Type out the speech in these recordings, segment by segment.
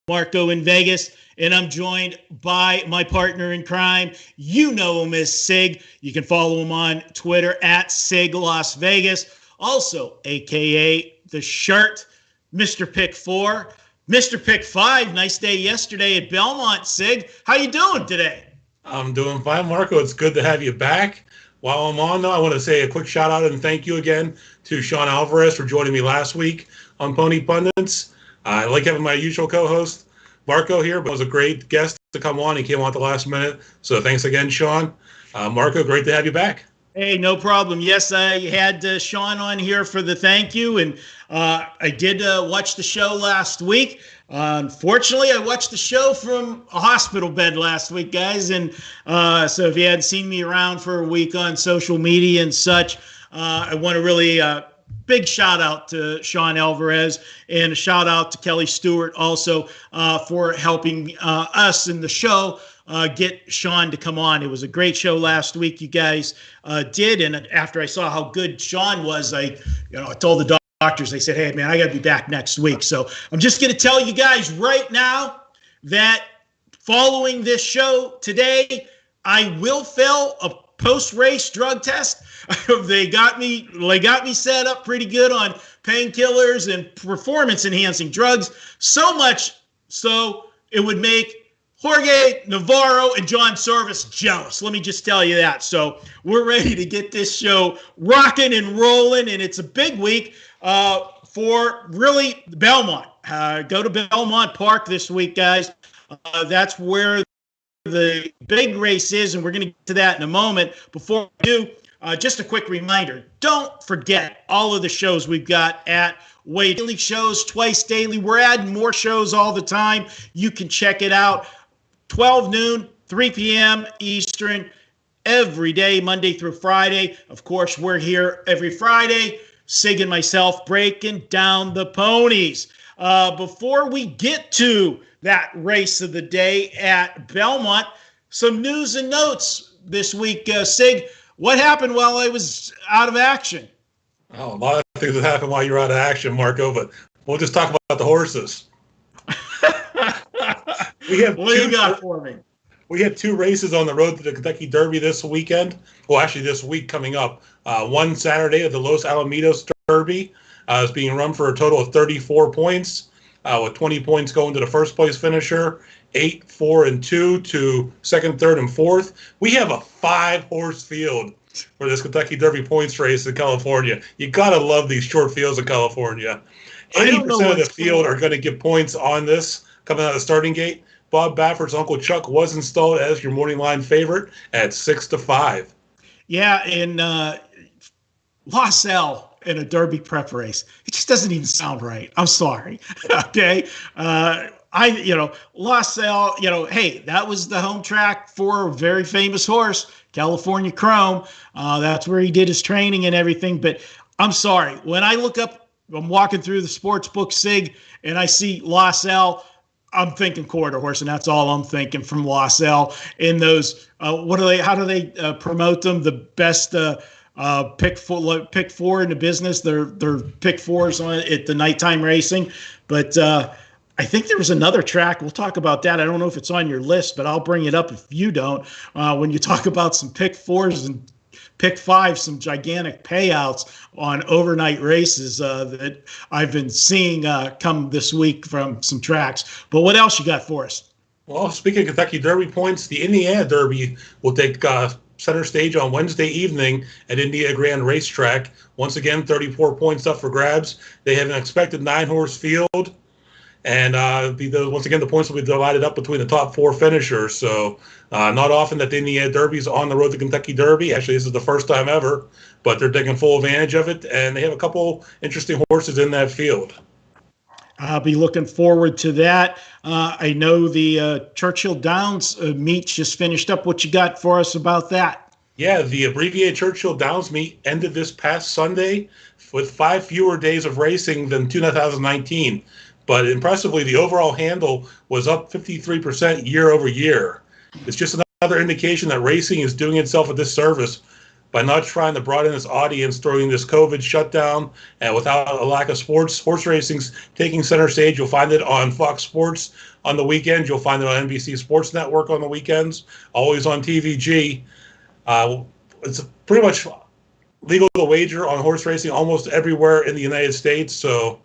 Marco in Vegas, and I'm joined by my partner in crime. You know him as Sig. You can follow him on Twitter at Sig Las Vegas. Also, aka The Shirt, Mr. Pick 4. Mr. Pick 5, nice day yesterday at Belmont, Sig. How you doing today? I'm doing fine, Marco. It's good to have you back. While I'm on, though, I want to say a quick shout out and thank you again to Sean Alvarez for joining me last week on Pony Pundits. I like having my usual co-host, Marco, here, but it was a great guest to come on. He came on at the last minute. So thanks again, Sean. Marco, great to have you back. Hey, no problem. Yes, I had Sean on here for the thank you, and I did watch the show last week. Unfortunately, I watched the show from a hospital bed last week, guys, and so if you hadn't seen me around for a week on social media and such, I want to really big shout out to Sean Alvarez and a shout out to Kelly Stewart also for helping us in the show get Sean to come on. It was a great show last week, you guys did. And after I saw how good Sean was, I told the doctors, they said, hey, man, I got to be back next week. So I'm just going to tell you guys right now that following this show today, I will fail a post-race drug test. They got me set up pretty good on painkillers and performance-enhancing drugs, so much so it would make Jorge Navarro and John Service jealous. Let me just tell you that. So we're ready to get this show rocking and rolling, and it's a big week for really Belmont. Go to Belmont Park this week, guys. That's where the big race is, and we're going to get to that in a moment. Before we do, just a quick reminder, don't forget all of the shows we've got at Wade. Daily shows twice daily. We're adding more shows all the time. You can check it out. 12 noon, 3 p.m. Eastern, every day, Monday through Friday. Of course, we're here every Friday, Sig and myself breaking down the ponies. Before we get to that race of the day at Belmont, some news and notes this week. Sig, what happened while I was out of action? Oh, a lot of things that happened while you were out of action, Marco, but we'll just talk about the horses. What do you got for me? We had two races on the road to the Kentucky Derby this weekend. Well, actually this week coming up. One Saturday at the Los Alamitos Derby is being run for a total of 34 points, with 20 points going to the first place finisher, 8, 4, and 2 to second, third, and fourth. We have a 5-horse field for this Kentucky Derby points race in California. You got to love these short fields in California. 80% of the field are going to get points on this coming out of the starting gate. Bob Baffert's Uncle Chuck was installed as your morning line favorite at 6-5. Yeah, and LaSalle in a Derby prep race. It just doesn't even sound right. I'm sorry. Okay. LaSalle, hey, that was the home track for a very famous horse, California Chrome. That's where he did his training and everything. But I'm sorry. When I look up, I'm walking through the sports book, Sig, and I see LaSalle, I'm thinking quarter horse, and that's all I'm thinking from LaSalle. In those, how do they promote them? The best pick four in the business. They're pick fours on at the nighttime racing. But I think there was another track. We'll talk about that. I don't know if it's on your list, but I'll bring it up if you don't. When you talk about some pick fours and pick five, some gigantic payouts on overnight races that I've been seeing come this week from some tracks. But what else you got for us? Well, speaking of Kentucky Derby points, the Indiana Derby will take center stage on Wednesday evening at Indiana Grand Racetrack. Once again, 34 points up for grabs. They have an expected 9-horse field. And once again, the points will be divided up between the top 4 finishers. So not often that the Indiana Derby is on the road to Kentucky Derby. Actually, this is the first time ever, but they're taking full advantage of it. And they have a couple interesting horses in that field. I'll be looking forward to that. I know the Churchill Downs meet just finished up. What you got for us about that? Yeah, the abbreviated Churchill Downs meet ended this past Sunday with 5 fewer days of racing than 2019. But impressively, the overall handle was up 53% year over year. It's just another indication that racing is doing itself a disservice by not trying to broaden its audience during this COVID shutdown and without a lack of sports. Horse racing's taking center stage. You'll find it on Fox Sports on the weekends. You'll find it on NBC Sports Network on the weekends, always on TVG. It's pretty much legal to wager on horse racing almost everywhere in the United States. So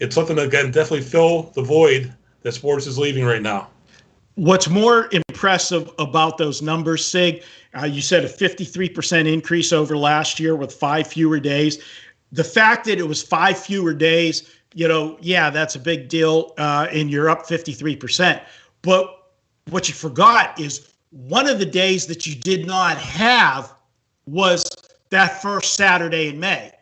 it's something that can definitely fill the void that sports is leaving right now. What's more impressive about those numbers, Sig, you said a 53% increase over last year with 5 fewer days. The fact that it was 5 fewer days, yeah, that's a big deal, and you're up 53%. But what you forgot is one of the days that you did not have was that first Saturday in May,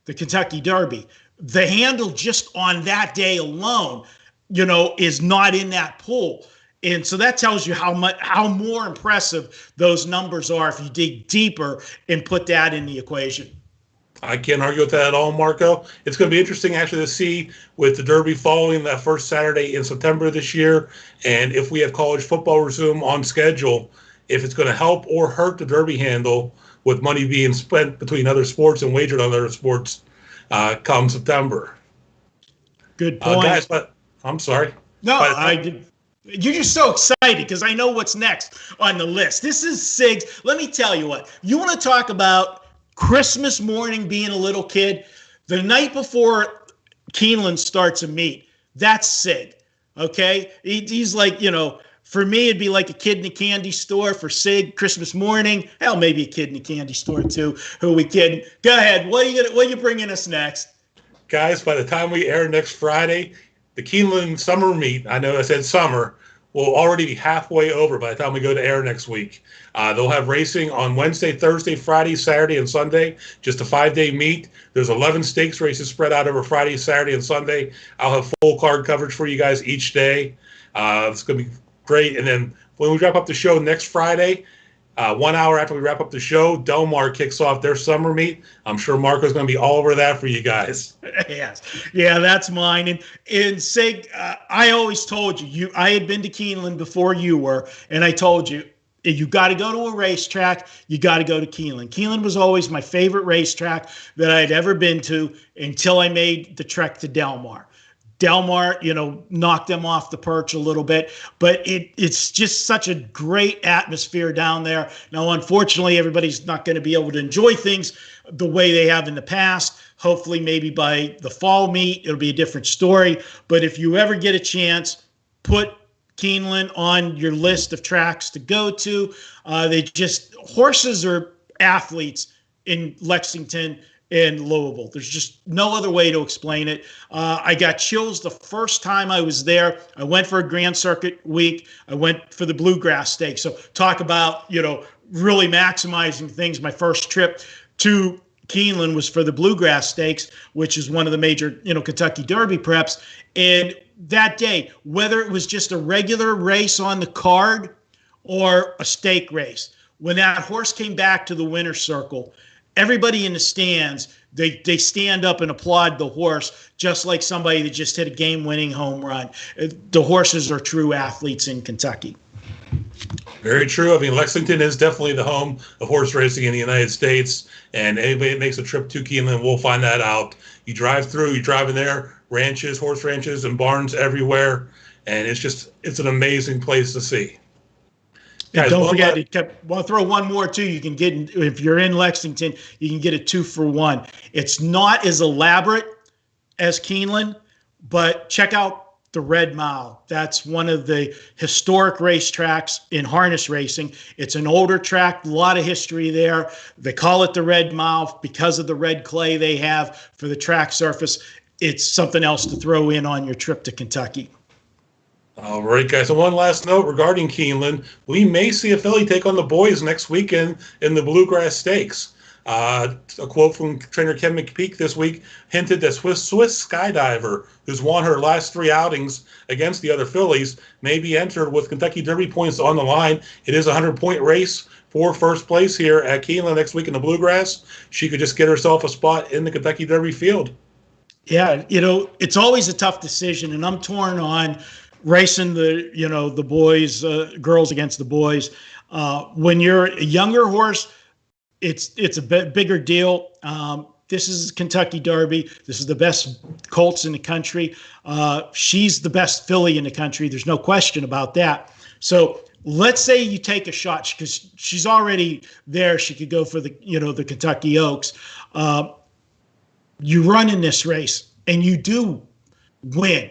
the Kentucky Derby. The handle just on that day alone, is not in that pool. And so that tells you how more impressive those numbers are if you dig deeper and put that in the equation. I can't argue with that at all, Marco. It's going to be interesting actually to see with the Derby following that first Saturday in September this year, and if we have college football resume on schedule, if it's going to help or hurt the Derby handle with money being spent between other sports and wagered on other sports come September. Good point. Guys, but I'm sorry. No, I did. You're just so excited because I know what's next on the list. This is Sig's. Let me tell you what. You want to talk about Christmas morning being a little kid? The night before Keeneland starts a meet, that's Sig, okay? He's like, for me, it'd be like a kid in a candy store. For Sig, Christmas morning. Hell, maybe a kid in a candy store, too. Who are we kidding? Go ahead. What are you bringing us next? Guys, by the time we air next Friday, the Keeneland summer meet, I know I said summer, will already be halfway over by the time we go to air next week. They'll have racing on Wednesday, Thursday, Friday, Saturday, and Sunday, just a 5-day meet. There's 11 stakes races spread out over Friday, Saturday, and Sunday. I'll have full card coverage for you guys each day. It's going to be great. And then when we wrap up the show next Friday, 1 hour after we wrap up the show, Del Mar kicks off their summer meet. I'm sure Marco's going to be all over that for you guys. Yes. Yeah, that's mine. And Sig, I always told you, I had been to Keeneland before you were, and I told you, you got to go to a racetrack, you got to go to Keeneland. Keeneland was always my favorite racetrack that I'd ever been to until I made the trek to Del Mar. Del Mar, knocked them off the perch a little bit, but it's just such a great atmosphere down there. Now, unfortunately, everybody's not going to be able to enjoy things the way they have in the past. Hopefully, maybe by the fall meet, it'll be a different story. But if you ever get a chance, put Keeneland on your list of tracks to go to. Horses are athletes in Lexington and Louisville. There's just no other way to explain it. I got chills the first time I was there. I went for a Grand Circuit week. I went for the Bluegrass Stakes. So talk about, really maximizing things. My first trip to Keeneland was for the Bluegrass Stakes, which is one of the major, Kentucky Derby preps. And that day, whether it was just a regular race on the card or a stake race, when that horse came back to the winner's circle, everybody in the stands, they stand up and applaud the horse just like somebody that just hit a game-winning home run. The horses are true athletes in Kentucky. Very true. I mean, Lexington is definitely the home of horse racing in the United States, and anybody that makes a trip to Keeneland will find that out. You drive through, you drive in there, ranches, horse ranches, and barns everywhere, and it's an amazing place to see. Guys, don't forget, I'll throw one more too. You can get, if you're in Lexington, you can get a 2-for-1. It's not as elaborate as Keeneland, but check out the Red Mile. That's one of the historic racetracks in harness racing. It's an older track, a lot of history there. They call it the Red Mile because of the red clay they have for the track surface. It's something else to throw in on your trip to Kentucky. All right, guys. And one last note regarding Keeneland. We may see a filly take on the boys next weekend in the Bluegrass Stakes. A quote from trainer Ken McPeak this week hinted that Swiss Skydiver, who's won her last 3 outings against the other fillies, may be entered with Kentucky Derby points on the line. It is a 100-point race for first place here at Keeneland next week in the Bluegrass. She could just get herself a spot in the Kentucky Derby field. Yeah, it's always a tough decision, and I'm torn on racing the boys, girls against the boys. When you're a younger horse, it's a bigger deal. This is Kentucky Derby. This is the best colts in the country. She's the best filly in the country. There's no question about that. So let's say you take a shot because she's already there. She could go for the Kentucky Oaks. You run in this race and you do win.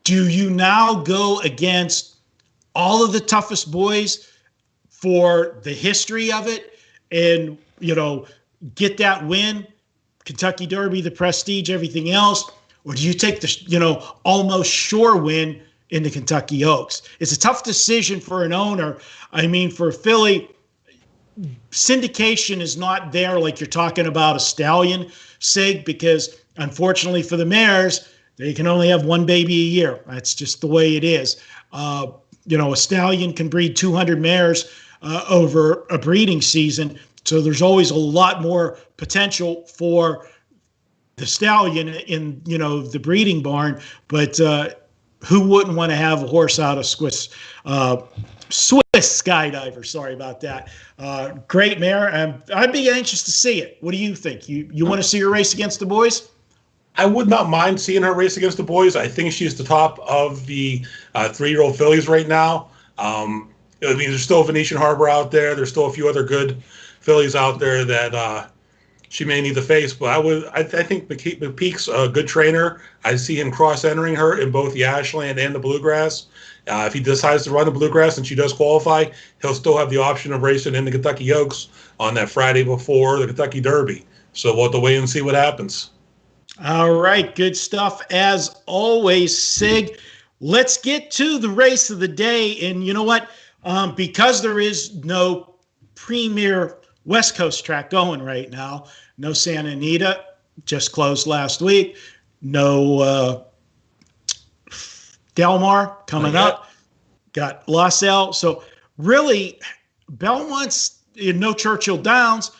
Do you now go against all of the toughest boys for the history of it and, get that win? Kentucky Derby, the prestige, everything else? Or do you take the, almost sure win in the Kentucky Oaks? It's a tough decision for an owner. I mean, for a filly, syndication is not there like you're talking about a stallion, Sig, because unfortunately for the mares, they can only have one baby a year. That's just the way it is. A stallion can breed 200 mares over a breeding season. So there's always a lot more potential for the stallion in, the breeding barn. But who wouldn't want to have a horse out of Swiss Skydiver? Sorry about that. Great mare. I'd be anxious to see it. What do you think? You want to see her race against the boys? I would not mind seeing her race against the boys. I think she's the top of the 3-year-old fillies right now. There's still Venetian Harbor out there. There's still a few other good fillies out there that she may need to face. But I think McPeak's a good trainer. I see him cross-entering her in both the Ashland and the Bluegrass. If he decides to run the Bluegrass and she does qualify, he'll still have the option of racing in the Kentucky Oaks on that Friday before the Kentucky Derby. So we'll have to wait and see what happens. All right, good stuff as always, Sig. Let's get to the race of the day. And you know what? Because there is no premier West Coast track going right now, no Santa Anita, just closed last week, no Del Mar coming up, got LaSalle. So really, Belmont's in no Churchill Downs.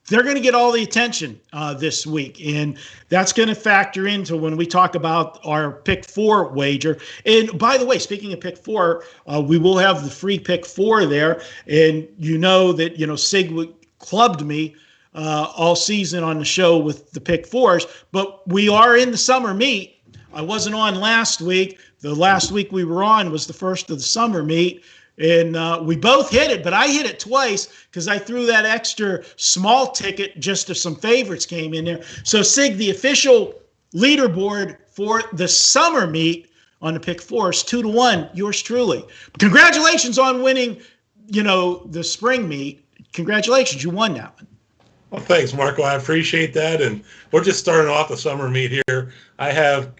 They're going to get all the attention this week, and that's going to factor into when we talk about our Pick 4 wager. And by the way, speaking of Pick 4, we will have the free Pick 4 there, and that Sig clubbed me all season on the show with the Pick 4s, but we are in the summer meet. I wasn't on last week. The last week we were on was the first of the summer meet. And we both hit it, but I hit it twice because I threw that extra small ticket just if some favorites came in there. So, Sig, the official leaderboard for the summer meet on the Pick 4 is 2-1. Yours truly. Congratulations on winning, the spring meet. Congratulations, you won that one. Well, thanks, Marco. I appreciate that. And we're just starting off the summer meet here. I have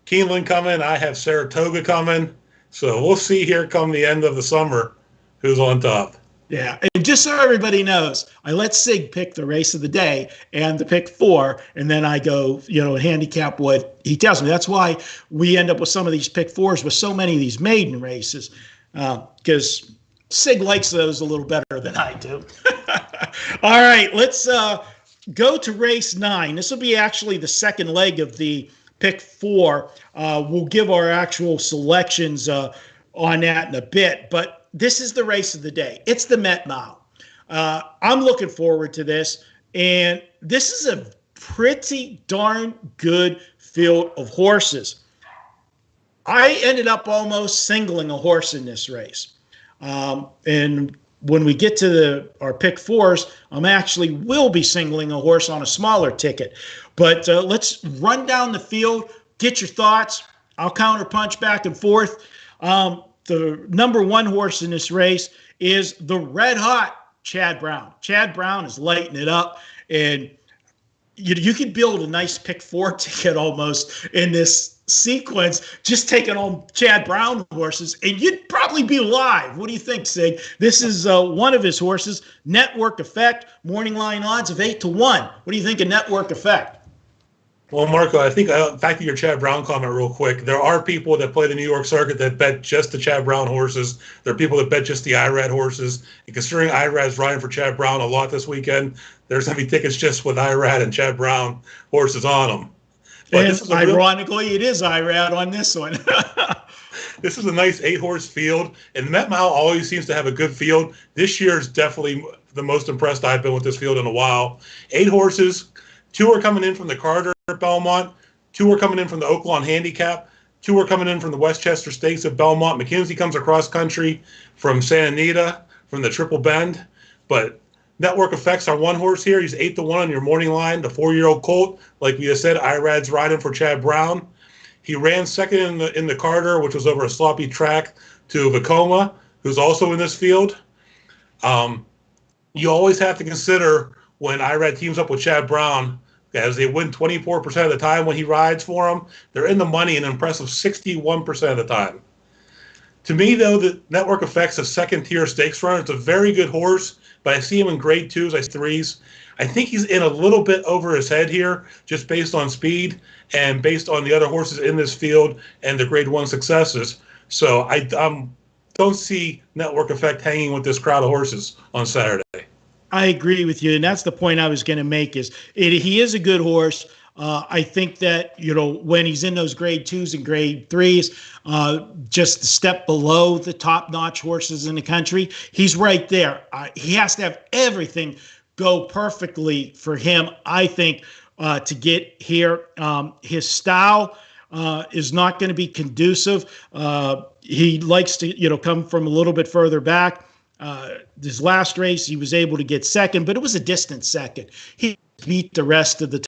Keeneland coming. I have Saratoga coming. So we'll see here come the end of the summer who's on top. Yeah, and just so everybody knows, I let Sig pick the race of the day and the Pick 4, and then I go, handicap what he tells me. That's why we end up with some of these Pick 4s with so many of these maiden races, because Sig likes those a little better than I do. All right, let's go to race 9. This will be actually the second leg of the Pick 4. We'll give our actual selections on that in a bit, but this is the race of the day. It's the Met Mile. I'm looking forward to this, and this is a pretty darn good field of horses. I ended up almost singling a horse in this race, and when we get to our Pick 4s, will be singling a horse on a smaller ticket. But let's run down the field, get your thoughts. I'll counterpunch back and forth. The number 1 horse in this race is the red-hot Chad Brown. Chad Brown is lighting it up, and you could build a nice Pick 4 ticket almost in this sequence, just taking on Chad Brown horses, and you'd probably be live. What do you think, Sig? This is one of his horses, Network Effect, morning line odds of 8-1. What do you think of Network Effect? Well, Marco, I think back to your Chad Brown comment real quick. There are people that play the New York circuit that bet just the Chad Brown horses. There are people that bet just the IRAD horses. And considering IRAD's riding for Chad Brown a lot this weekend, there's going to be tickets just with IRAD and Chad Brown horses on them. But and ironically, it is IRAD on this one. This is a nice 8-horse field, and the Met Mile always seems to have a good field. This year is definitely the most impressed I've been with this field in a while. 8 horses, 2 are coming in from the Carter at Belmont, 2 are coming in from the Oaklawn Handicap, 2 are coming in from the Westchester Stakes at Belmont. McKenzie comes across country from Santa Anita, from the Triple Bend. But Network Effects are 1 horse here. He's 8-1 on your morning line, the 4-year-old colt. Like we just said, Irad's riding for Chad Brown. He ran second in the Carter, which was over a sloppy track, to Vekoma, who's also in this field. You always have to consider when Irad teams up with Chad Brown, as they win 24% of the time when he rides for him. They're in the money an impressive 61% of the time. To me, though, the Network Effects a second-tier stakes runner. It's a very good horse, but I see him in grade 2s, 3s. I think he's in a little bit over his head here, just based on speed and based on the other horses in this field and the grade 1 successes. So I don't see Network Effect hanging with this crowd of horses on Saturday. I agree with you, and that's the point I was going to make. He is a good horse. I think that, when he's in those grade 2s and grade 3s, just a step below the top-notch horses in the country, he's right there. He has to have everything go perfectly for him, I think, to get here. His style is not going to be conducive. He likes to, come from a little bit further back. This last race, he was able to get second, but it was a distant second. He beat the rest of the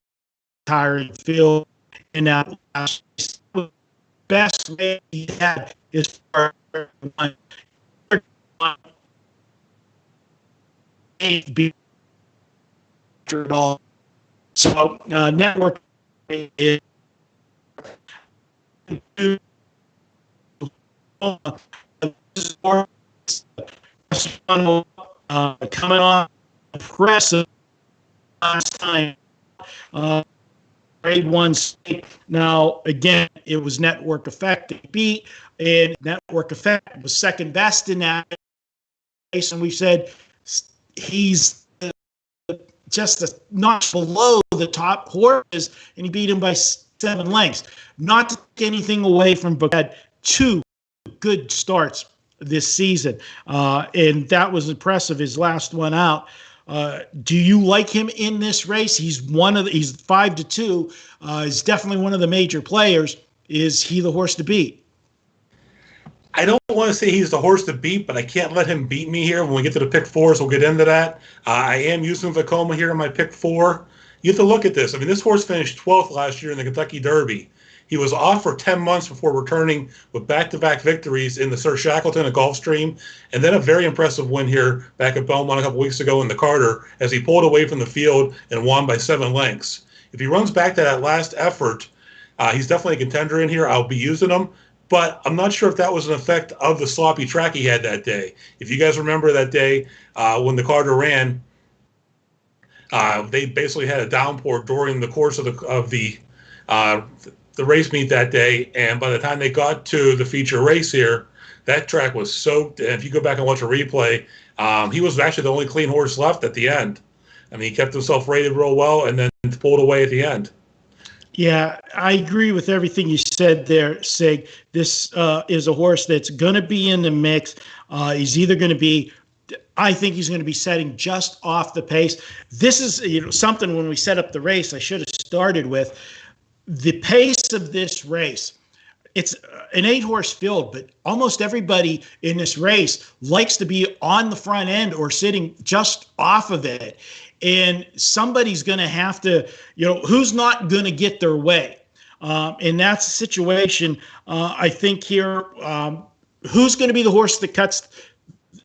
entire field in that last race. The best way he had is for one. So Network is coming on impressive last time. Grade 1 stake. Now, again, it was Network Effect to beat, and Network Effect was second best in that race, and we said he's just a notch below the top horses, and he beat him by 7 lengths. Not to take anything away from Book, had 2 good starts this season, and that was impressive. His last one out. Do you like him in this race? He's 5-2. He's definitely one of the major players. Is he the horse to beat? I don't want to say he's the horse to beat, but I can't let him beat me here. When we get to the pick 4s, we'll get into that. I am using Vekoma here in my pick 4. You have to look at this. I mean, this horse finished 12th last year in the Kentucky Derby. He was off for 10 months before returning with back-to-back victories in the Sir Shackleton at Gulfstream, and then a very impressive win here back at Belmont a couple weeks ago in the Carter as he pulled away from the field and won by 7 lengths. If he runs back to that last effort, he's definitely a contender in here. I'll be using him, but I'm not sure if that was an effect of the sloppy track he had that day. If you guys remember that day when the Carter ran, they basically had a downpour during the course of the race meet that day, and by the time they got to the feature race here, that track was soaked. And if you go back and watch a replay, he was actually the only clean horse left at the end. I mean, he kept himself rated real well and then pulled away at the end. Yeah, I agree with everything you said there, Sig. This is a horse that's going to be in the mix. He's either going to be, I think he's going to be setting just off the pace. This is something when we set up the race I should have started with. The pace of this race, it's an 8-horse field, but almost everybody in this race likes to be on the front end or sitting just off of it. And somebody's going to have to, who's not going to get their way? And that's the situation, I think here. Who's going to be the horse that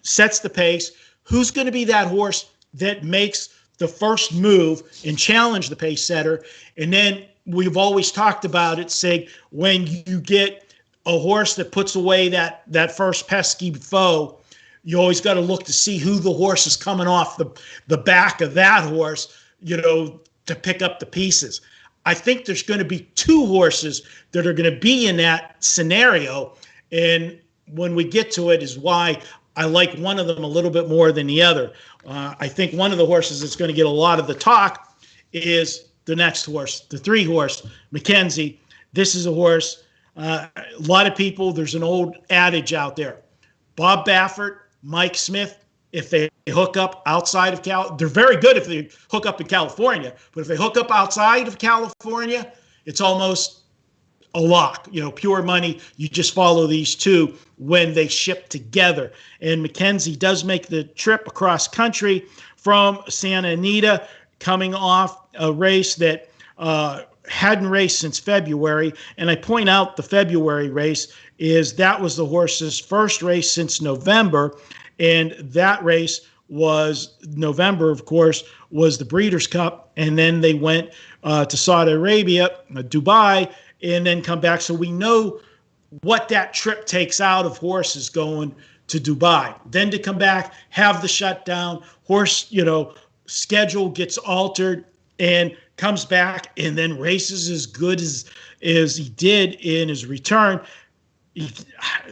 sets the pace? Who's going to be that horse that makes the first move and challenge the pace setter? And then we've always talked about it, Sig, when you get a horse that puts away that first pesky foe, you always got to look to see who the horse is coming off the back of that horse, to pick up the pieces. I think there's going to be 2 horses that are going to be in that scenario. And when we get to it is why I like one of them a little bit more than the other. I think one of the horses that's going to get a lot of the talk is the next horse, the 3-horse, McKenzie. This is a horse, a lot of people, there's an old adage out there. Bob Baffert, Mike Smith, if they hook up outside of they're very good if they hook up in California, but if they hook up outside of California, it's almost a lock, pure money. You just follow these two when they ship together. And Mackenzie does make the trip across country from Santa Anita, coming off a race that hadn't raced since February. And I point out the February race that was the horse's first race since November. And that race was November, of course, was the Breeders' Cup. And then they went to Saudi Arabia, Dubai, and then come back. So we know what that trip takes out of horses going to Dubai. Then to come back, have the shutdown, horse, schedule gets altered and comes back and then races as good as he did in his return.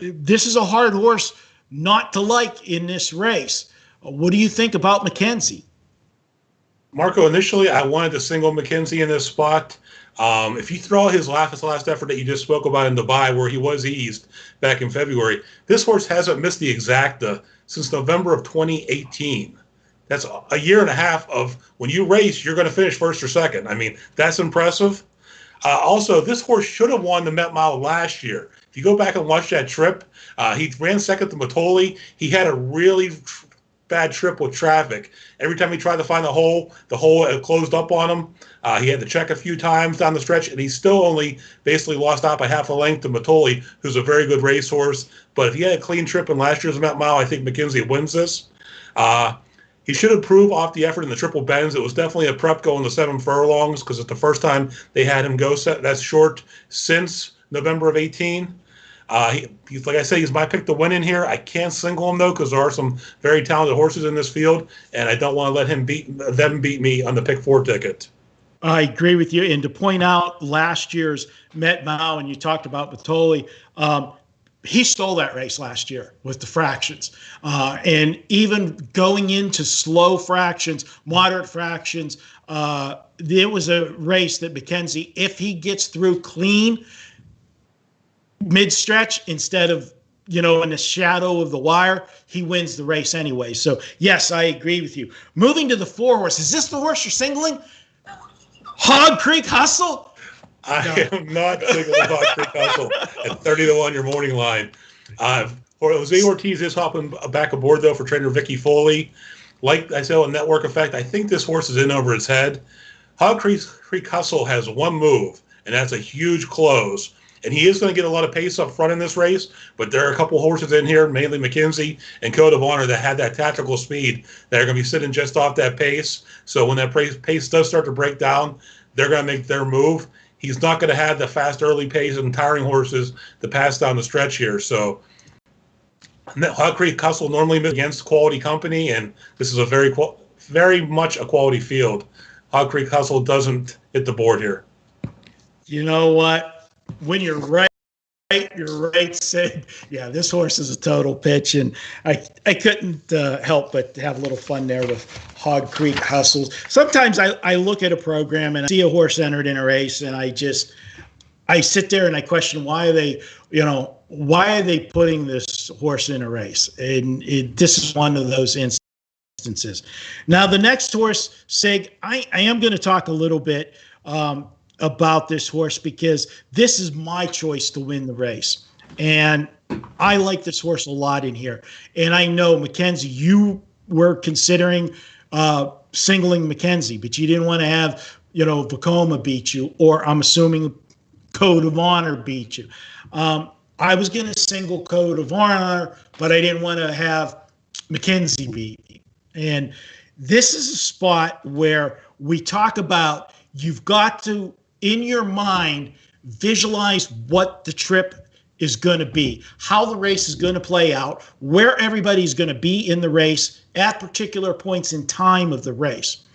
This is a hard horse not to like in this race. What do you think about Mackenzie? Marco, initially I wanted to single Mackenzie in this spot. If you throw his last effort that you just spoke about in Dubai, where he was eased back in February, this horse hasn't missed the exacta since November of 2018. That's a year and a half of when you race, you're going to finish first or second. I mean, that's impressive. Also, this horse should have won the Met Mile last year. If you go back and watch that trip, he ran second to Matoli. He had a really bad trip with traffic. Every time he tried to find the hole closed up on him. He had to check a few times down the stretch, and he still only basically lost out by half a length to Matoli, who's a very good racehorse. But if he had a clean trip in last year's Met Mile, I think Mackenzie wins this. He should improve off the effort in the triple bends. It was definitely a prep going to 7 furlongs because it's the first time they had him go that's short since November of 18. He's, like I say, he's my pick to win in here. I can't single him, though, because there are some very talented horses in this field, and I don't want to let them beat me on the pick 4 ticket. I agree with you. And to point out last year's Met Mile, and you talked about Batoli, he stole that race last year with the fractions. And even going into slow fractions, moderate fractions, it was a race that Mackenzie, if he gets through clean mid-stretch instead of, in the shadow of the wire, he wins the race anyway. So, yes, I agree with you. Moving to the 4 horse. Is this the horse you're singling? Hog Creek Hustle? I am not singling Hog Creek Hustle at 30-1 your morning line. Jose Ortiz is hopping back aboard, though, for trainer Vicky Foley. Like I said, a network effect, I think this horse is in over its head. Hog Creek Hustle has one move, and that's a huge close. And he is going to get a lot of pace up front in this race, but there are a couple horses in here, mainly McKenzie and Code of Honor, that had that tactical speed that are going to be sitting just off that pace. So when that pace does start to break down, they're going to make their move. He's not going to have the fast early pace and tiring horses to pass down the stretch here. So Hog Creek Hustle normally against quality company, and this is a very much a quality field. Hog Creek Hustle doesn't hit the board here. You know what? When you're right, said, yeah, this horse is a total pitch. And I couldn't help but have a little fun there with Hog Creek Hustles. Sometimes I look at a program and I see a horse entered in a race, and I sit there and I question why are they putting this horse in a race? And this is one of those instances. Now, the next horse, Sig, I am going to talk a little bit about this horse because this is my choice to win the race. And I like this horse a lot in here. And I know, Mackenzie, you were considering singling Mackenzie, but you didn't want to have, Vacoma beat you, or I'm assuming Code of Honor beat you. I was going to single Code of Honor, but I didn't want to have Mackenzie beat me. And this is a spot where we talk about you've got to, in your mind, visualize what the trip is going to be, how the race is going to play out, where everybody's going to be in the race at particular points in time of the race.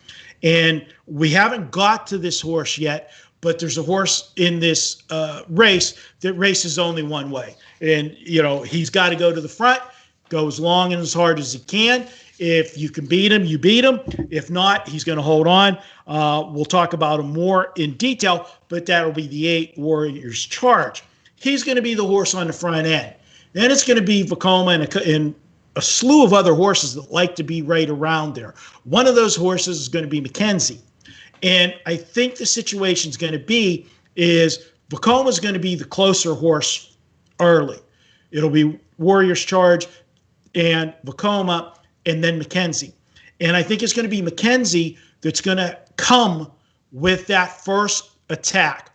And we haven't got to this horse yet, but there's a horse in this race that races only one way. And, he's got to go to the front, go as long and as hard as he can. If you can beat him, you beat him. If not, he's going to hold on. We'll talk about him more in detail, but that'll be the 8 Warriors charge. He's going to be the horse on the front end. Then it's going to be Vacoma and a slew of other horses that like to be right around there. One of those horses is going to be Mackenzie. And I think the situation is going to be is Vekoma is going to be the closer horse early. It'll be Warrior's Charge and Vekoma and then Mackenzie. And I think it's going to be Mackenzie that's going to come with that first attack.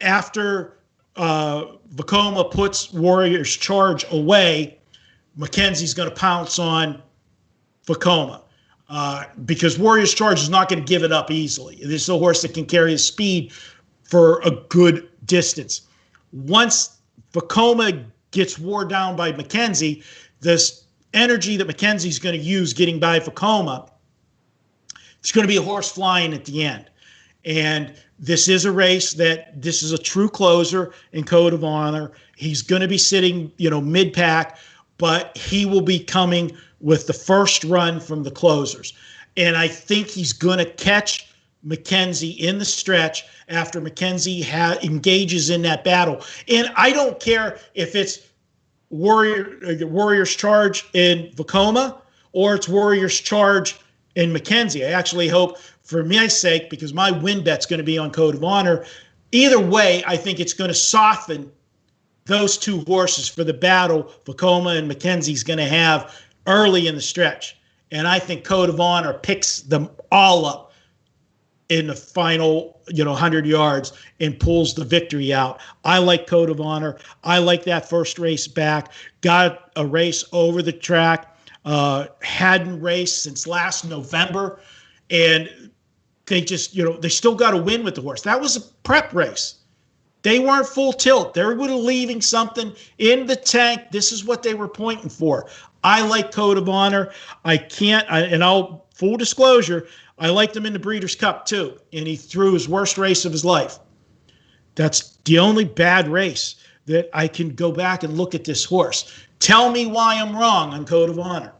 After Vekoma puts Warrior's Charge away, Mackenzie's going to pounce on Vekoma because Warrior's Charge is not going to give it up easily. This is a horse that can carry his speed for a good distance. Once Vekoma gets wore down by Mackenzie, this energy that Mackenzie's going to use getting by Vekoma, it's going to be a horse flying at the end. And this is a race this is a true closer in Code of Honor. He's going to be sitting, mid-pack, but he will be coming with the first run from the closers. And I think he's going to catch Mackenzie in the stretch after Mackenzie engages in that battle. And I don't care if it's Warrior's Charge in Vekoma or it's Warrior's Charge in Mackenzie. I actually hope, for my sake, because my win bet's going to be on Code of Honor, either way, I think it's going to soften those two horses for the battle Vekoma and Mackenzie's going to have early in the stretch. And I think Code of Honor picks them all up in the final, 100 yards and pulls the victory out. I like Code of Honor. I like that first race back. Got a race over the track. Hadn't raced since last November. And they just, they still got to win with the horse. That was a prep race. They weren't full tilt. They were leaving something in the tank. This is what they were pointing for. I like Code of Honor. Full disclosure, I liked him in the Breeders' Cup too, and he threw his worst race of his life. That's the only bad race that I can go back and look at this horse. Tell me why I'm wrong on Code of Honor.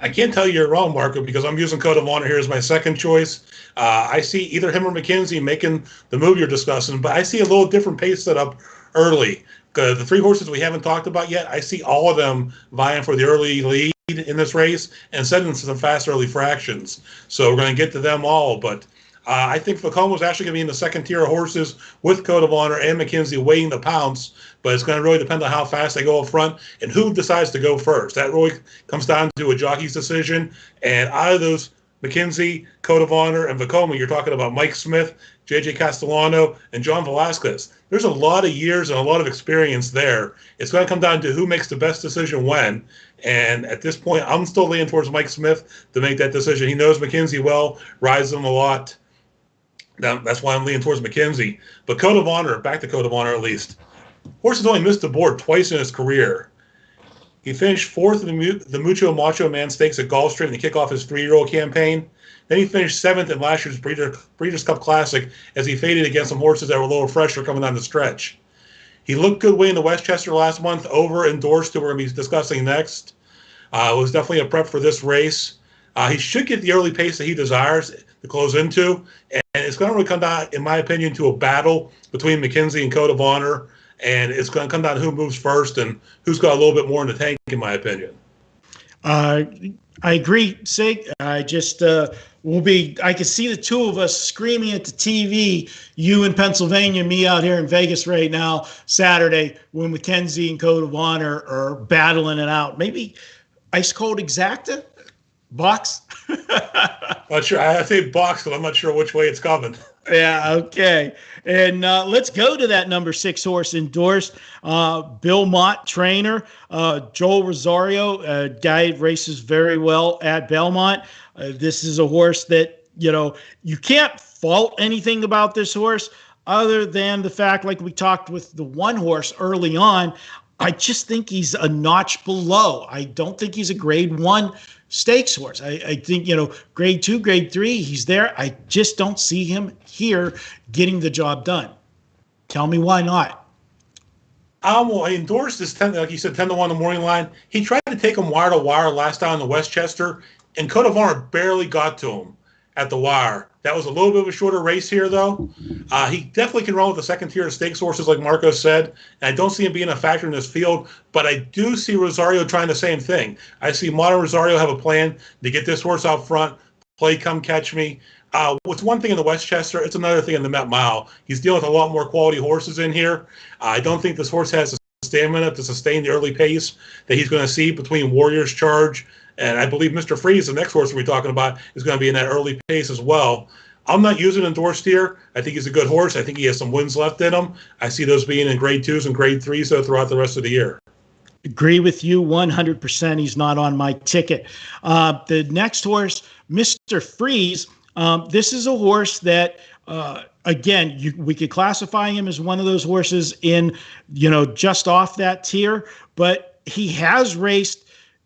I can't tell you you're wrong, Marco, because I'm using Code of Honor here as my second choice. I see either him or Mackenzie making the move you're discussing, but I see a little different pace setup early. The three horses we haven't talked about yet, I see all of them vying for the early lead in this race and setting some fast early fractions. So we're going to get to them all, but I think Vekoma is actually going to be in the second tier of horses with Code of Honor and Mackenzie waiting to pounce, but it's going to really depend on how fast they go up front and who decides to go first. That really comes down to a jockey's decision, and out of those Mackenzie, Code of Honor, and Vekoma, you're talking about Mike Smith, J.J. Castellano, and John Velasquez. There's a lot of years and a lot of experience there. It's going to come down to who makes the best decision when. And at this point, I'm still leaning towards Mike Smith to make that decision. He knows Mackenzie well, rides him a lot. That's why I'm leaning towards Mackenzie. But Code of Honor, back to Code of Honor at least. Horse has only missed the board twice in his career. He finished fourth in the Mucho Macho Man Stakes at Gulfstream to kick off his 3-year-old campaign. Then he finished seventh in last year's Breeders' Cup Classic as he faded against some horses that were a little fresher coming down the stretch. He looked good winning the Westchester last month, over endorsed, who we're going to be discussing next. It was definitely a prep for this race. He should get the early pace that he desires to close into, and it's going to really come down, in my opinion, to a battle between Mackenzie and Code of Honor, and it's going to come down to who moves first and who's got a little bit more in the tank, in my opinion. I agree, Sig. I can see the two of us screaming at the TV, you in Pennsylvania, me out here in Vegas right now, Saturday, when Mackenzie and Code of Honor are battling it out. Maybe Ice Cold Exacta? Box? Not sure. I say box because I'm not sure which way it's coming. Yeah, okay. And let's go to that number 6 horse endorsed. Belmont trainer, Joel Rosario, a guy races very well at Belmont. This is a horse that, you can't fault anything about this horse other than the fact, like we talked with the one horse early on, I just think he's a notch below. I don't think he's a grade 1 stakes horse. I think, grade 2, grade 3, he's there. I just don't see him here getting the job done. Tell me why not. Well, I endorsed this 10, like you said, 10-1 the morning line. He tried to take him wire to wire last time in the Westchester, and Code of Honor barely got to him at the wire That was a little bit of a shorter race here, though. He definitely can run with the second tier of stakes horses, like Marco said. And I don't see him being a factor in this field, but I do see Rosario trying the same thing. I see Modern Rosario have a plan to get this horse out front, play come catch me. What's one thing in the Westchester, it's another thing in the Met Mile. He's dealing with a lot more quality horses in here. I don't think this horse has the stamina to sustain the early pace that he's going to see between Warrior's Charge and I believe Mr. Freeze, the next horse we're talking about, is going to be in that early pace as well. I'm not using endorsed here. I think he's a good horse. I think he has some wins left in him. I see those being in grade 2s and grade 3s so throughout the rest of the year. Agree with you 100%. He's not on my ticket. The next horse, Mr. Freeze, this is a horse that, again, we could classify him as one of those horses in, just off that tier, but he has raced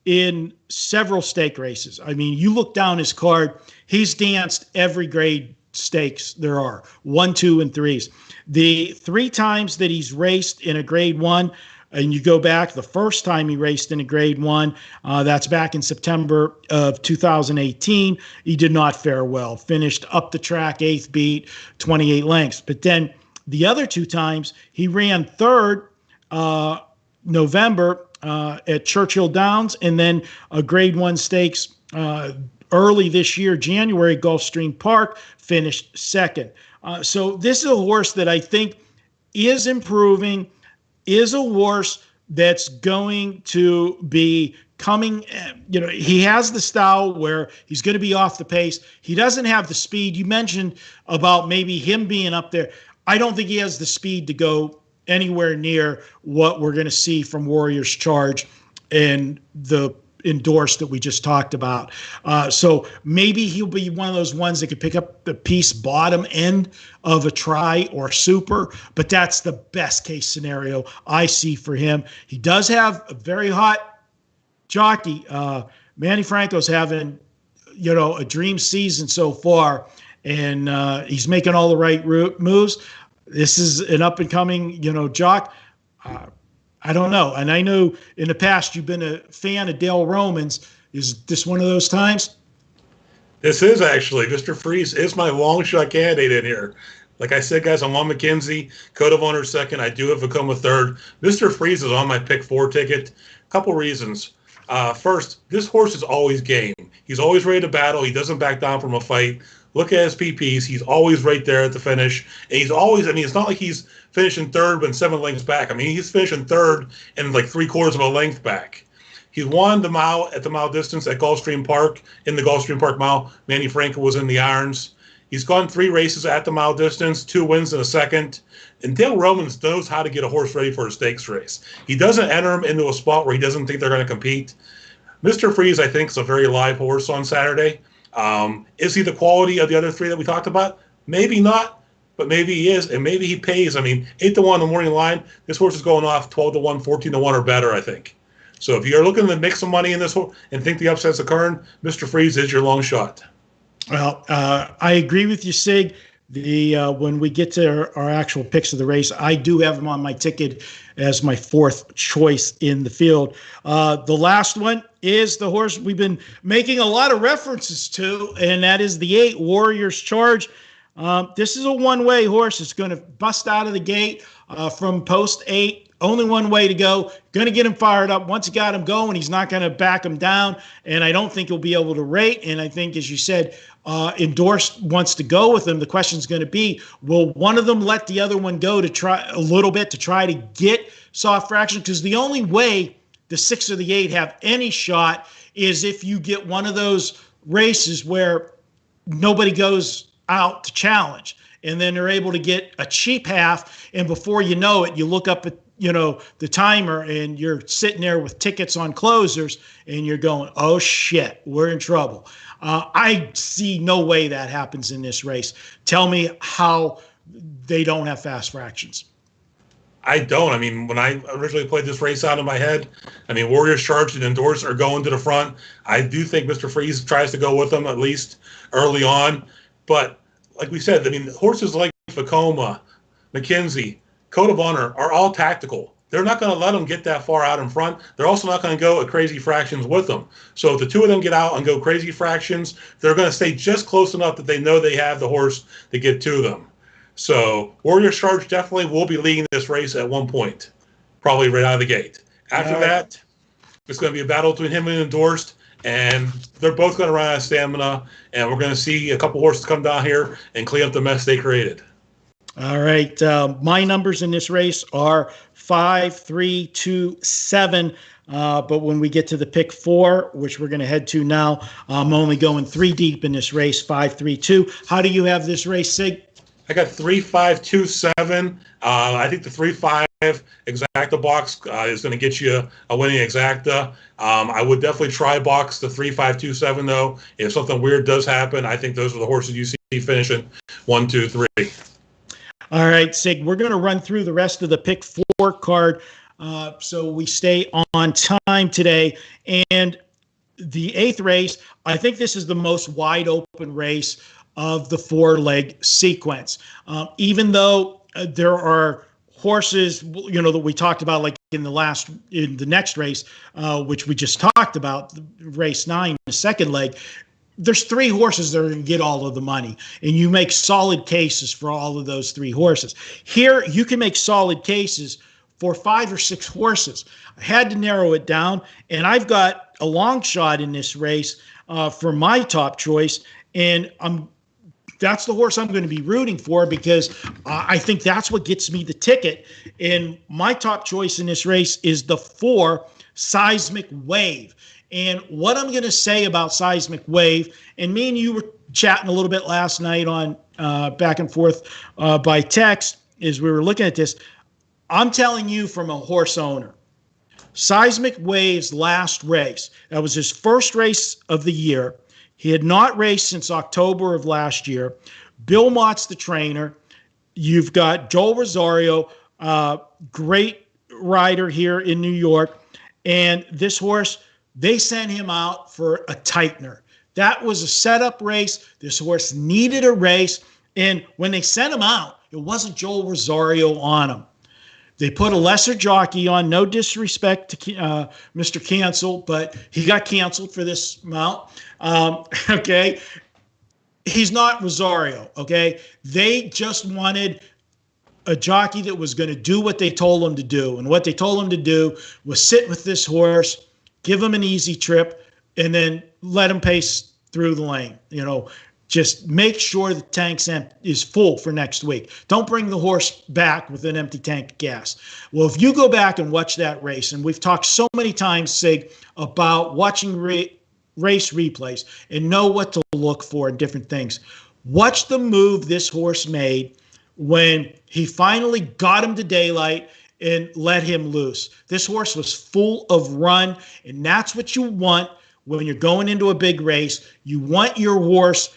in several stake races. I mean, you look down his card, he's danced every grade stakes there are, 1, 2, and 3s. The 3 times that he's raced in a grade 1, and you go back, the first time he raced in a grade 1, that's back in September of 2018. He did not fare well. Finished up the track, 8th beat, 28 lengths. But then the other 2 times, he ran 3rd November at Churchill Downs, and then a grade 1 stakes early this year, January, Gulfstream Park, finished 2nd. So this is a horse that I think is improving, is a horse that's going to be coming, he has the style where he's going to be off the pace. He doesn't have the speed. You mentioned about maybe him being up there. I don't think he has the speed to go anywhere near what we're going to see from Warrior's Charge and the endorsed that we just talked about. So maybe he'll be one of those ones that could pick up the piece bottom end of a try or super, but that's the best case scenario I see for him. He does have a very hot jockey. Manny Franco's having, a dream season so far, and he's making all the right moves. This is an up-and-coming, jock. I don't know. And I know in the past you've been a fan of Dale Romans. Is this one of those times? This is actually. Mr. Freeze is my long shot candidate in here. Like I said, guys, I'm on McKenzie. Code of Honor 2nd. I do have Vacoma 3rd. Mr. Freeze is on my pick 4 ticket. Couple reasons. First, this horse is always game. He's always ready to battle. He doesn't back down from a fight. Look at his PPs. He's always right there at the finish. And he's always, it's not like he's finishing 3rd but 7 lengths back. He's finishing 3rd and like 3/4 of a length back. He won the mile at the mile distance at Gulfstream Park. In the Gulfstream Park mile, Manny Franco was in the irons. He's gone 3 races at the mile distance, 2 wins and a 2nd. And Dale Romans knows how to get a horse ready for a stakes race. He doesn't enter him into a spot where he doesn't think they're going to compete. Mr. Freeze, I think, is a very live horse on Saturday. Is he the quality of the other 3 that we talked about? Maybe not, but maybe he is, and maybe he pays. 8-1 in the morning line. This horse is going off 12-1, 14-1 or better, I think. So if you're looking to make some money in this horse and think the upset's occurring, Mr. Freeze is your long shot. Well, I agree with you, Sig. When we get to our actual picks of the race, I do have him on my ticket as my 4th choice in the field. The last one is the horse we've been making a lot of references to, and that is the 8 Warrior's Charge. This is a one-way horse. It's going to bust out of the gate from post 8. Only one way to go. Going to get him fired up. Once he got him going, he's not going to back him down, and I don't think he'll be able to rate. And I think, as you said, Endorsed wants to go with him. The question is going to be, will one of them let the other one go to try a little bit to try to get soft fraction? Because the only way the 6 or the 8 have any shot is if you get one of those races where nobody goes out to challenge, and then they're able to get a cheap half, and before you know it, you look up at the timer, and you're sitting there with tickets on closers, and you're going, oh shit, we're in trouble. I see no way that happens in this race. Tell me how they don't have fast fractions. I don't. When I originally played this race out in my head, Warriors Charge and Endorsed are going to the front. I do think Mr. Freeze tries to go with them at least early on. But like we said, horses like Vacoma, McKenzie, Code of Honor are all tactical. they're not going to let them get that far out in front. They're also not going to go at crazy fractions with them. So if the two of them get out and go crazy fractions, they're going to stay just close enough that they know they have the horse to get to them. So Warrior Charge definitely will be leading this race at one point, probably right out of the gate. After that, it's going to be a battle between him and Endorsed, and they're both going to run out of stamina, and we're going to see a couple horses come down here and clean up the mess they created. All right. My numbers in this race are 5, 3, 2, 7. But when we get to the pick 4, which we're going to head to now, I'm only going 3 deep in this race, 5, 3, 2. How do you have this race, Sig? I got 3, 5, 2, 7. I think the 3, 5 exacta box is going to get you a winning exacta. I would definitely try box the 3, 5, 2, 7 though. If something weird does happen, I think those are the horses you see finishing 1, 2, 3. All right, Sig, we're going to run through the rest of the pick 4 card so we stay on time today. And the 8th race, I think this is the most wide open race of the 4-leg sequence. Even though there are horses, that we talked about, like in the next race, which we just talked about, race 9, the second leg, there's 3 horses that are going to get all of the money, and you make solid cases for all of those 3 horses. Here, you can make solid cases for 5 or 6 horses. I had to narrow it down, and I've got a long shot in this race for my top choice, and that's the horse I'm going to be rooting for because I think that's what gets me the ticket. And my top choice in this race is the 4, Seismic Wave. And what I'm going to say about Seismic Wave, and me and you were chatting a little bit last night on back and forth by text as we were looking at this. I'm telling you from a horse owner, Seismic Wave's last race, that was his first race of the year. He had not raced since October of last year. Bill Mott's the trainer. You've got Joel Rosario, great rider here in New York. And this horse, they sent him out for a tightener. That was a setup race. This horse needed a race. And when they sent him out, it wasn't Joel Rosario on him. They put a lesser jockey on. No disrespect to Mr. Cancel, but he got canceled for this mount. Okay. He's not Rosario. Okay. They just wanted a jockey that was going to do what they told him to do. And what they told him to do was sit with this horse, give him an easy trip, and then let him pace through the lane. Just make sure the tank is full for next week. Don't bring the horse back with an empty tank of gas. Well, if you go back and watch that race, and we've talked so many times, Sig, about watching race replays and know what to look for and different things. Watch the move this horse made when he finally got him to daylight and let him loose. This horse was full of run, and that's what you want when you're going into a big race. You want your horse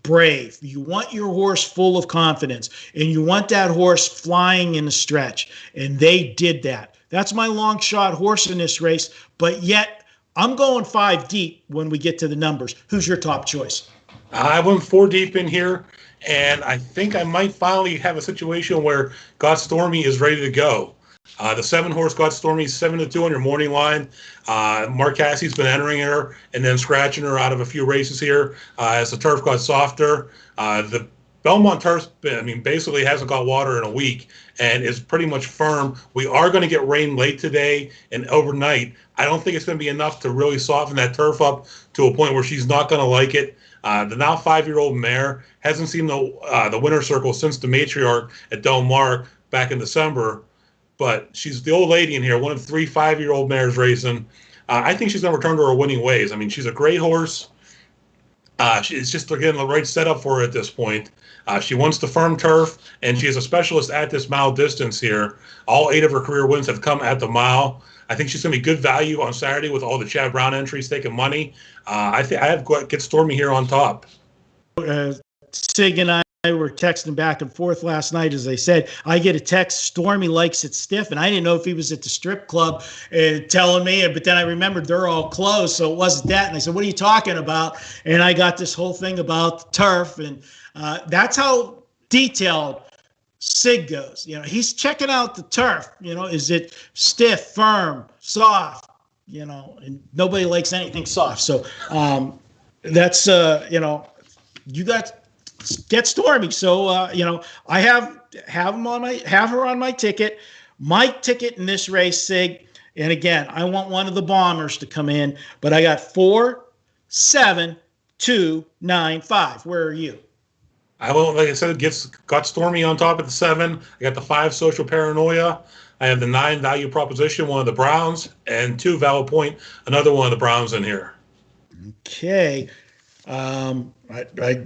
brave. You want your horse full of confidence, and you want that horse flying in the stretch, and they did that. That's my long shot horse in this race, but yet I'm going 5 deep when we get to the numbers. Who's your top choice? I went 4 deep in here, and I think I might finally have a situation where God Stormy is ready to go. The 7-horse God Stormy, 7-2 on your morning line. Mark Cassie's been entering her and then scratching her out of a few races here as the turf got softer. The Belmont turf, basically hasn't got water in a week and is pretty much firm. We are going to get rain late today and overnight. I don't think it's going to be enough to really soften that turf up to a point where she's not going to like it. The now 5-year-old mare hasn't seen the winner's circle since the matriarch at Del Mar back in December. But she's the old lady in here, one of 3 5-year-old mares racing. I think she's going to return to her winning ways. She's a great horse. It's just getting the right setup for her at this point. She wants the firm turf, and she is a specialist at this mile distance here. All 8 of her career wins have come at the mile. I think she's going to be good value on Saturday with all the Chad Brown entries taking money. I have Get Stormy here on top. Sig and I were texting back and forth last night. As I said, I get a text, Stormy likes it stiff, and I didn't know if he was at the strip club telling me, but then I remembered they're all closed, so it wasn't that. And I said, what are you talking about? And I got this whole thing about the turf, and that's how detailed Sig goes. He's checking out the turf. Is it stiff, firm, soft? And nobody likes anything soft. So that's you got get Stormy. So I have her on my ticket. My ticket in this race, Sig. And again, I want one of the bombers to come in, but I got 4, 7, 2, 9, 5. Where are you? I won't, like I said, got Stormy on top of the 7. I got the 5, Social Paranoia. I have the 9, Value Proposition, one of the Browns, and 2, Valid Point, another one of the Browns in here. Okay. I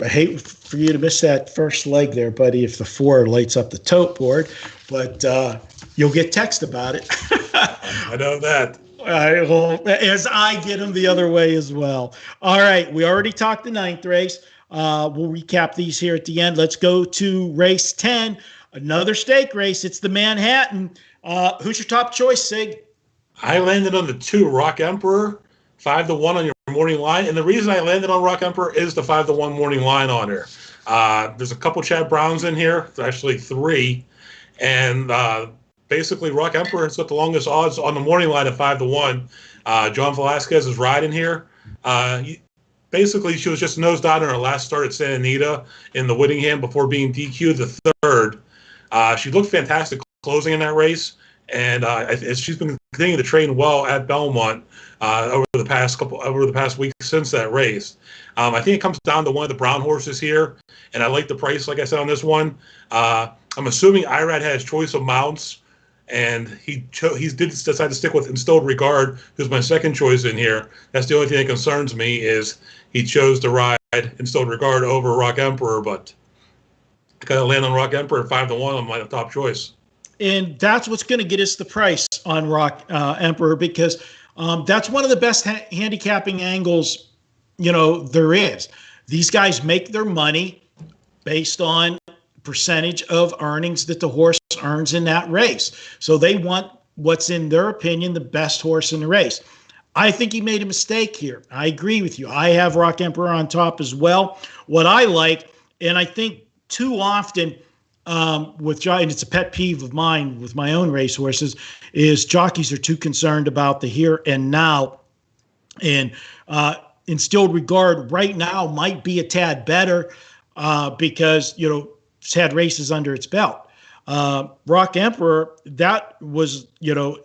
hate for you to miss that first leg there, buddy, if the 4 lights up the tote board, but you'll get text about it. I know that. As I get them the other way as well. All right, we already talked the 9th race. We'll recap these here at the end. Let's go to race 10, another stake race. It's the Manhattan. Who's your top choice, Sig? I landed on the 2, Rock Emperor, 5-1 on your morning line. And the reason I landed on Rock Emperor is the 5-1 morning line on here. There's a couple Chad Browns in here, actually 3. And basically, Rock Emperor has got the longest odds on the morning line at 5-1. John Velasquez is riding here. Basically, she was just nosed out in her last start at Santa Anita in the Whittingham before being DQ'd the 3rd. She looked fantastic closing in that race, and she's been continuing to train well at Belmont over the past week since that race. I think it comes down to one of the Brown horses here, and I like the price, like I said, on this one. I'm assuming Irad has choice of mounts, and he did decide to stick with Instilled Regard, who's my second choice in here. That's the only thing that concerns me is he chose to ride Instilled Regard over Rock Emperor, but I got to land on Rock Emperor at 5-1 on my top choice. And that's what's going to get us the price on Rock Emperor, because that's one of the best handicapping angles, there is. These guys make their money based on percentage of earnings that the horse earns in that race. So they want what's, in their opinion, the best horse in the race. I think he made a mistake here. I agree with you. I have Rock Emperor on top as well. What I like, and I think too often with and it's a pet peeve of mine with my own racehorses, is jockeys are too concerned about the here and now. And Instilled Regard right now might be a tad better because, it's had races under its belt. Rock Emperor, that was,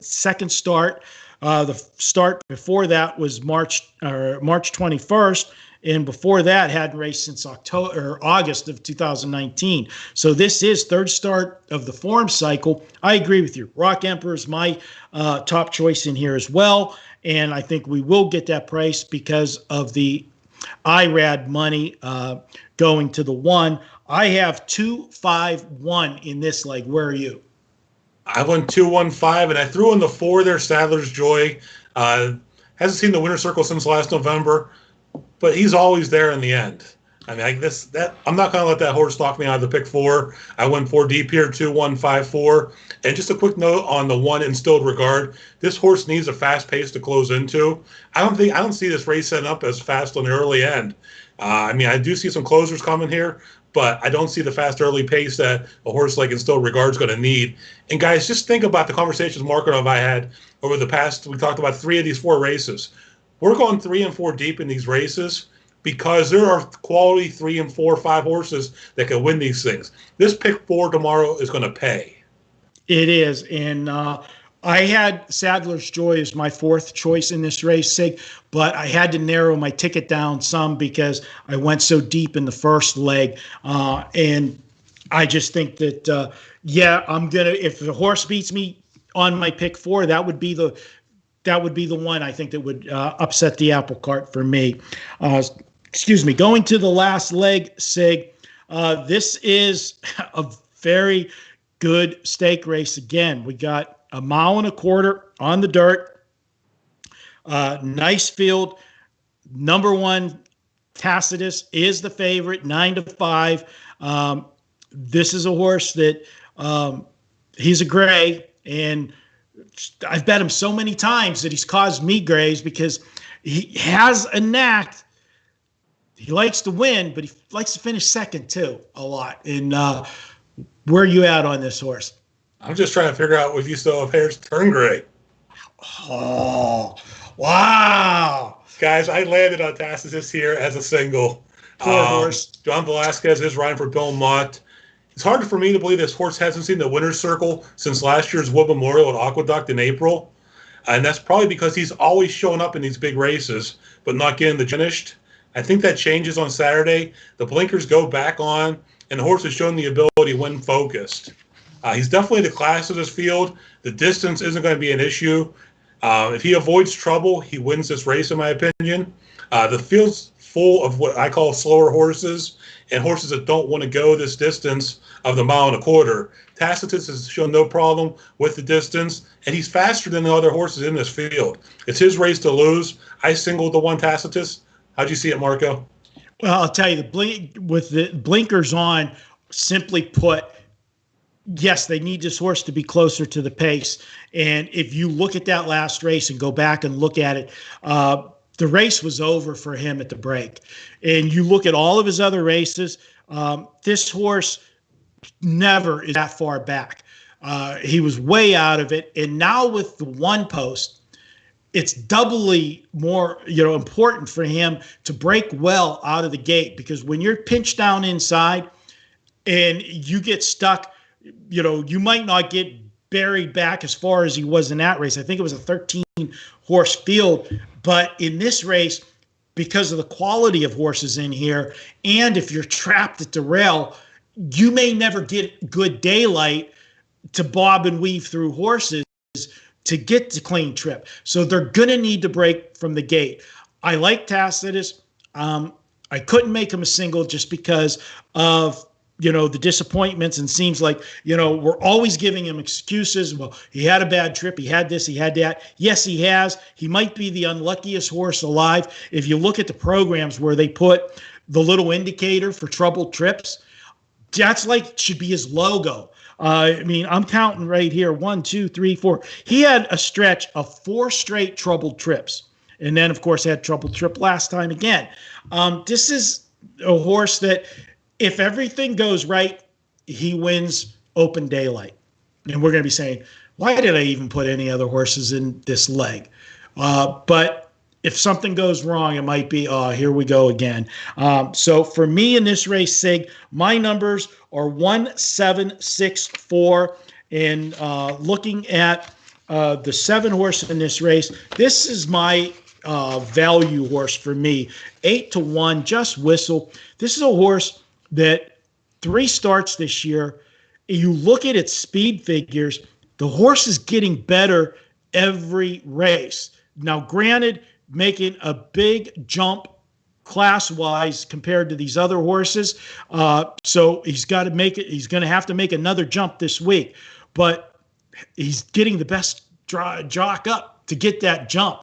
second start. The start before that was March 21st. And before that, hadn't raced since August of 2019. So this is third start of the form cycle. I agree with you. Rock Emperor is my top choice in here as well. And I think we will get that price because of the IRAD money going to the 1. I have 2-5-1 in this leg. Where are you? I went 2-1-5, and I threw in the 4 there, Sadler's Joy. Hasn't seen the winner's circle since last November, but he's always there in the end. I mean, I'm not going to let that horse talk me out of the pick 4. I went 4 deep here, 2-1-5-4. And just a quick note on the 1 Instilled Regard. This horse needs a fast pace to close into. I don't see this race setting up as fast on the early end. I do see some closers coming here, but I don't see the fast early pace that a horse like Instilled Regard is going to need. And guys, just think about the conversations Mark and I had over the past. We talked about 3 of these 4 races. We're going 3 and 4 deep in these races because there are quality 3 and 4, 5 horses that can win these things. This pick 4 tomorrow is going to pay. It is, and I had Sadler's Joy as my 4th choice in this race, Sig, but I had to narrow my ticket down some because I went so deep in the first leg. And I just think that, if the horse beats me on my pick 4, that would be the one I think that would upset the apple cart for me. Going to the last leg, Sig. This is a very good stake race again. We got 1.25 miles on the dirt. Nice field. Number 1, Tacitus is the favorite, 9-5. This is a horse that he's a gray, and I've bet him so many times that he's caused me grays because he has a knack. He likes to win, but he likes to finish second too a lot. And Where are you at on this horse? I'm just trying to figure out if you still have hairs turn gray. Oh, wow. Guys, I landed on Tacitus here as a single. Poor horse. John Velasquez is riding for Belmont. It's hard for me to believe this horse hasn't seen the winner's circle since last year's Wood Memorial at Aqueduct in April. And that's probably because he's always showing up in these big races, but not getting the finished. I think that changes on Saturday. The blinkers go back on, and the horse has shown the ability when focused. He's definitely the class of this field. The distance isn't going to be an issue. If he avoids trouble, he wins this race, in my opinion. The field's full of what I call slower horses and horses that don't want to go this distance of the 1.25 miles. Tacitus has shown no problem with the distance, and he's faster than the other horses in this field. It's his race to lose. I singled the one Tacitus. How'd you see it, Marco? Well, I'll tell you, with the blinkers on, simply put, yes, they need this horse to be closer to the pace. And if you look at that last race and go back and look at it, the race was over for him at the break. And you look at all of his other races, this horse never is that far back. He was way out of it. And now with the one post, it's doubly more, important for him to break well out of the gate, because when you're pinched down inside and you get stuck, you might not get buried back as far as he was in that race. I think it was a 13 horse field, but in this race, because of the quality of horses in here, and if you're trapped at the rail, you may never get good daylight to bob and weave through horses to get to clean trip. So they're going to need to break from the gate. I like Tacitus. I couldn't make him a single just because of, the disappointments, and seems like, we're always giving him excuses. Well, he had a bad trip. He had this, he had that. Yes, he has. He might be the unluckiest horse alive. If you look at the programs where they put the little indicator for troubled trips, that's should be his logo. I'm counting right here. 1, 2, 3, 4. He had a stretch of 4 straight troubled trips. And then, of course, had troubled trip last time again. This is a horse that, if everything goes right, he wins open daylight. And we're going to be saying, why did I even put any other horses in this leg? But if something goes wrong, it might be, here we go again. So for me in this race, Sig, my numbers are 1, 7, 6, 4. And looking at the 7 horse in this race, this is my value horse for me. 8-1, Just Whistle. This is a horse that 3 starts this year. You look at its speed figures, the horse is getting better every race. Now, granted, making a big jump class-wise compared to these other horses. So he's got to make it. He's going to have to make another jump this week. But he's getting the best jock up to get that jump.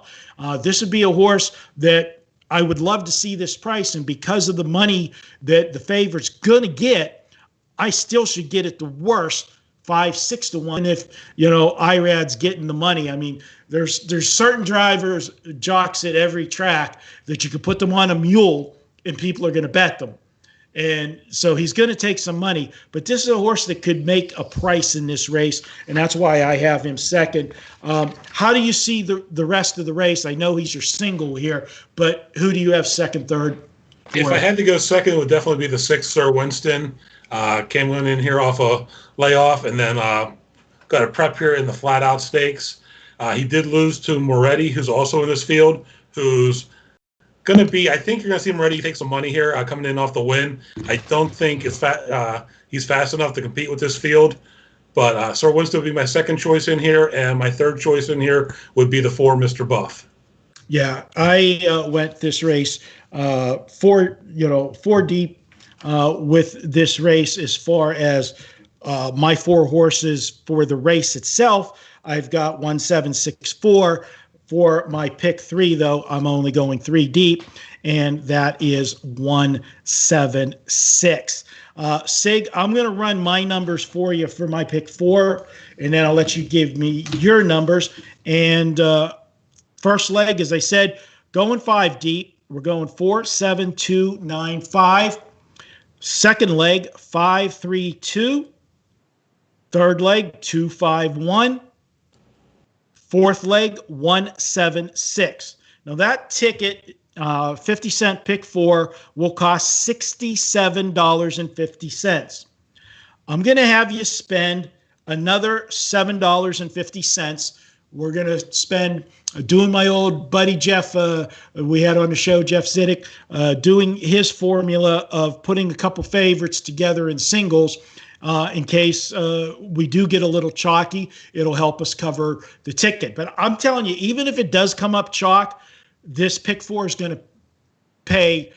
This would be a horse that I would love to see this price, and because of the money that the favorite's going to get, I still should get it the worst, 5, 6-1. If, IRAD's getting the money. I mean, there's certain drivers, jocks at every track that you could put them on a mule and people are going to bet them. And so he's going to take some money, but this is a horse that could make a price in this race, and that's why I have him second. How do you see the rest of the race? I know he's your single here, but who do you have second, third? If I had to go second, it would definitely be the 6, Sir Winston. Came in here off a layoff, and then got a prep here in the flat-out stakes. He did lose to Moretti, who's also in this field, who's going to be, I think you're going to see him ready to take some money here coming in off the win. I don't think he's fast enough to compete with this field. But Sir Winston would be my second choice in here, and my third choice in here would be the 4, Mr. Buff. Yeah, I went this race 4 deep with this race as far as my 4 horses for the race itself. I've got 1, 7, 6, 4. For my pick 3, though, I'm only going 3 deep, and that is 1, 7, 6. Sig, I'm going to run my numbers for you for my pick 4, and then I'll let you give me your numbers. And first leg, as I said, going 5 deep. We're going 4, 7, 2, 9, 5. Second leg, 5, 3, 2. Third leg, 251. Fourth leg, 176. Now that ticket, 50-cent pick 4, will cost $67.50. I'm going to have you spend another $7.50. We're going to spend doing my old buddy Jeff, we had on the show, Jeff Ziddick, doing his formula of putting a couple favorites together in singles. In case we do get a little chalky, it'll help us cover the ticket. But I'm telling you, even if it does come up chalk, this pick 4 is going to pay,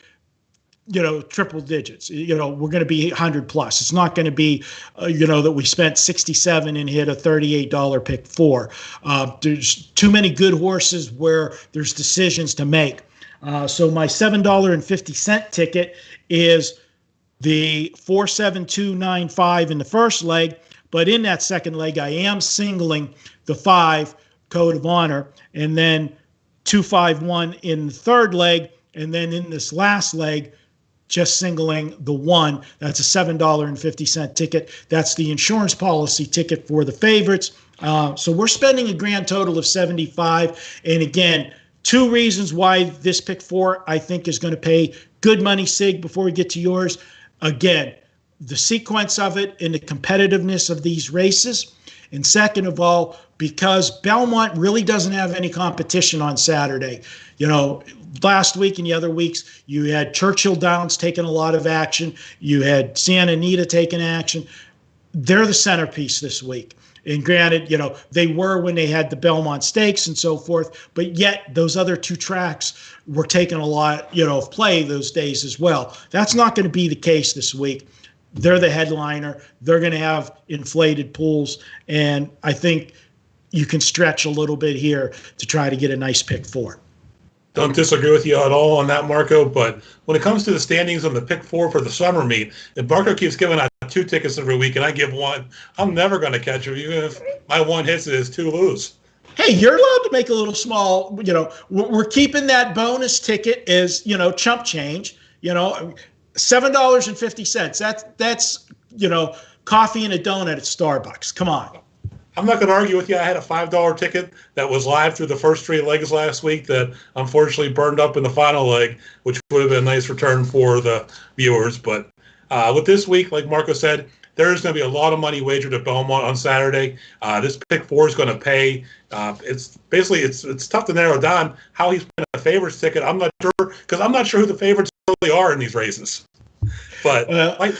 triple digits. We're going to be 100 plus. It's not going to be, that we spent 67 and hit a $38 pick 4. There's too many good horses where there's decisions to make. So my $7.50 ticket is the 47295 in the first leg, but in that second leg, I am singling the 5 Code of Honor, and then 251 in the third leg, and then in this last leg, just singling the 1. That's a $7.50 ticket. That's the insurance policy ticket for the favorites. So we're spending a grand total of $75. And again, 2 reasons why this pick 4 I think is going to pay good money, Sig, before we get to yours. Again, the sequence of it and the competitiveness of these races. And second of all, because Belmont really doesn't have any competition on Saturday. Last week and the other weeks, you had Churchill Downs taking a lot of action. You had Santa Anita taking action. They're the centerpiece this week. And granted, they were when they had the Belmont Stakes and so forth, but yet those other 2 tracks were taking a lot, of play those days as well. That's not going to be the case this week. They're the headliner. They're going to have inflated pools, and I think you can stretch a little bit here to try to get a nice pick 4. Don't disagree with you at all on that, Marco, but when it comes to the standings on the pick 4 for the summer meet, if Marco keeps giving out 2 tickets every week and I give 1, I'm never going to catch him, even if my 1 hits it is 2 lose. Hey, you're allowed to make a little small, we're keeping that bonus ticket as, chump change, $7.50. That's, coffee and a donut at Starbucks. Come on. I'm not going to argue with you. I had a $5 ticket that was live through the first 3 legs last week that unfortunately burned up in the final leg, which would have been a nice return for the viewers. But with this week, like Marco said, there's going to be a lot of money wagered at Belmont on Saturday. This pick 4 is going to pay. It's tough to narrow down how he's playing a favorites ticket. I'm not sure, because I'm not sure who the favorites really are in these races. But my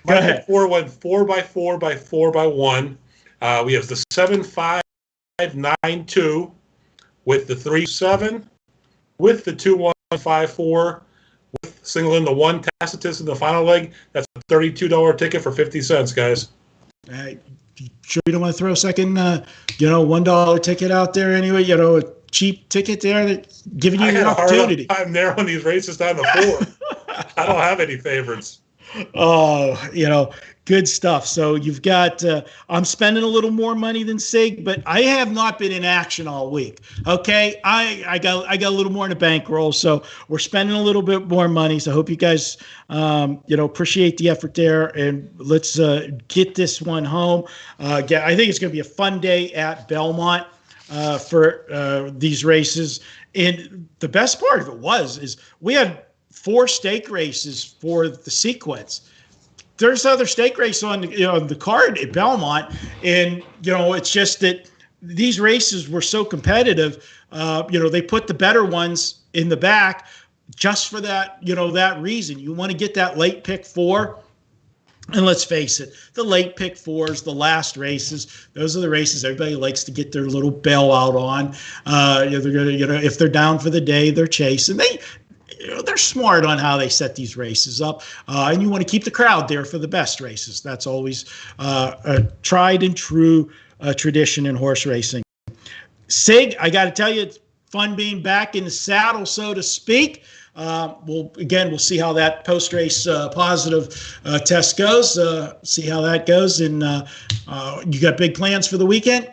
pick 4 went 4 by 4 by 4 by 1. We have the 7592 with the 37, with the 2154, with singling the 1 Tacitus in the final leg. That's a $32 ticket for 50 cents, guys. Sure you don't want to throw a second, $1 ticket out there anyway? A cheap ticket there that's giving you an opportunity. I had a hard time narrowing these races down to 4. I don't have any favorites. Oh, good stuff. So you've got, I'm spending a little more money than Sig, but I have not been in action all week. Okay. I got a little more in the bankroll. So we're spending a little bit more money. So I hope you guys, appreciate the effort there, and let's get this one home. I think it's going to be a fun day at Belmont for these races. And the best part of it is we had 4 stake races for the sequence. There's other stake race on the card at Belmont, and it's just that these races were so competitive. They put the better ones in the back just for that that reason. You want to get that late pick 4. And let's face it, the late pick 4s, the last races, those are the races everybody likes to get their little bailout on. They're gonna, if they're down for the day, they're chasing. They're smart on how they set these races up, and you want to keep the crowd there for the best races. That's always a tried and true tradition in horse racing. Sig, I got to tell you, it's fun being back in the saddle, so to speak. We'll see how that post-race positive test goes, see how that goes. And you got big plans for the weekend?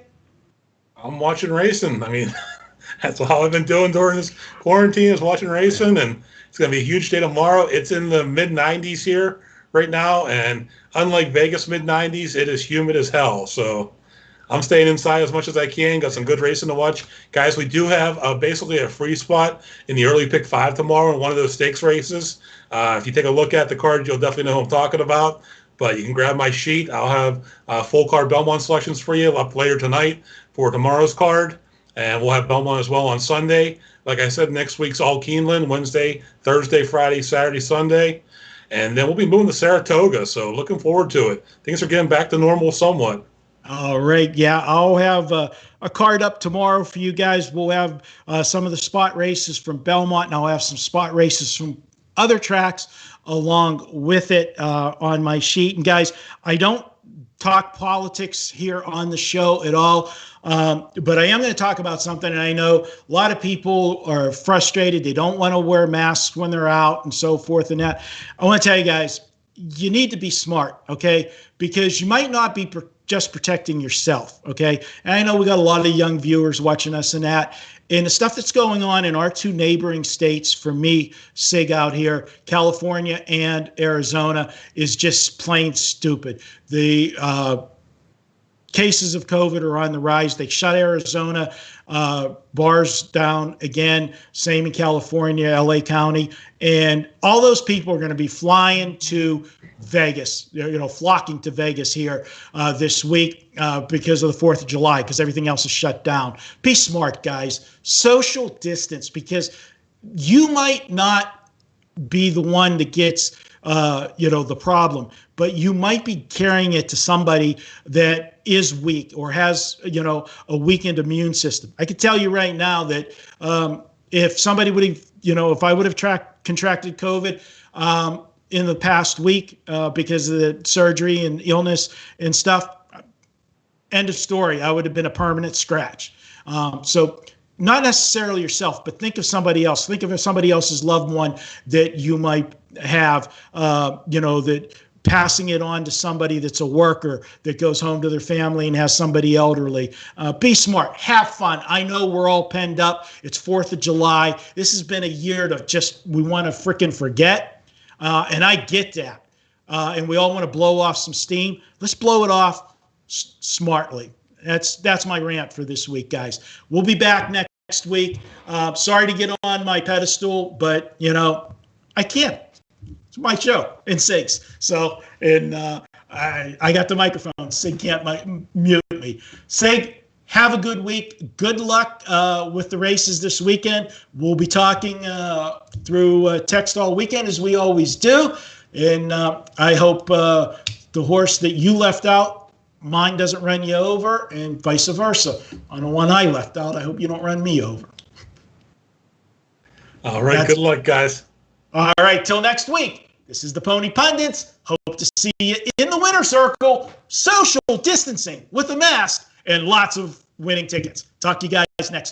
I'm watching racing. I mean, that's all I've been doing during this quarantine is watching racing, and it's going to be a huge day tomorrow. It's in the mid-90s here right now, and unlike Vegas mid-90s, it is humid as hell. So I'm staying inside as much as I can. Got some good racing to watch. Guys, we do have basically a free spot in the early pick 5 tomorrow in one of those stakes races. If you take a look at the card, you'll definitely know who I'm talking about. But you can grab my sheet. I'll have full card Belmont selections for you up later tonight for tomorrow's card. And we'll have Belmont as well on Sunday. Like I said, next week's all Keeneland, Wednesday, Thursday, Friday, Saturday, Sunday. And then we'll be moving to Saratoga. So looking forward to it. Things are getting back to normal somewhat. All right. Yeah, I'll have a card up tomorrow for you guys. We'll have some of the spot races from Belmont, and I'll have some spot races from other tracks along with it on my sheet. And guys, I don't talk politics here on the show at all, but I am going to talk about something. And I know a lot of people are frustrated. They don't want to wear masks when they're out and so forth and that. I want to tell you guys, you need to be smart, okay? Because you might not be just protecting yourself, okay? And I know we got a lot of young viewers watching us and that. And the stuff that's going on in our 2 neighboring states, for me, SIG out here, California and Arizona, is just plain stupid. The cases of COVID are on the rise. They shut Arizona bars down again. Same in California, LA County. And all those people are going to be flying to Vegas, flocking to Vegas here this week because of the 4th of July, because everything else is shut down. Be smart, guys. Social distance, because you might not be the one that gets the problem, but you might be carrying it to somebody that is weak or has, a weakened immune system. I can tell you right now that if somebody would have, if I would have contracted COVID in the past week because of the surgery and illness and stuff, end of story. I would have been a permanent scratch. So not necessarily yourself, but think of somebody else. Think of somebody else's loved one that you might have, that passing it on to somebody that's a worker that goes home to their family and has somebody elderly. Be smart. Have fun. I know we're all penned up. It's 4th of July. This has been a year we want to freaking forget. And I get that. And we all want to blow off some steam. Let's blow it off smartly. That's my rant for this week, guys. We'll be back next week. Sorry to get on my pedestal, but, I can't. It's my show in SIGs. So, and I got the microphone. SIG can't mute me. SIG, have a good week. Good luck with the races this weekend. We'll be talking through text all weekend, as we always do. And I hope the horse that you left out, mine doesn't run you over, and vice versa. On the one I left out, I hope you don't run me over. All right. Good luck, guys. All right. Till next week. This is the Pony Pundits. Hope to see you in the winner's circle. Social distancing with a mask and lots of winning tickets. Talk to you guys next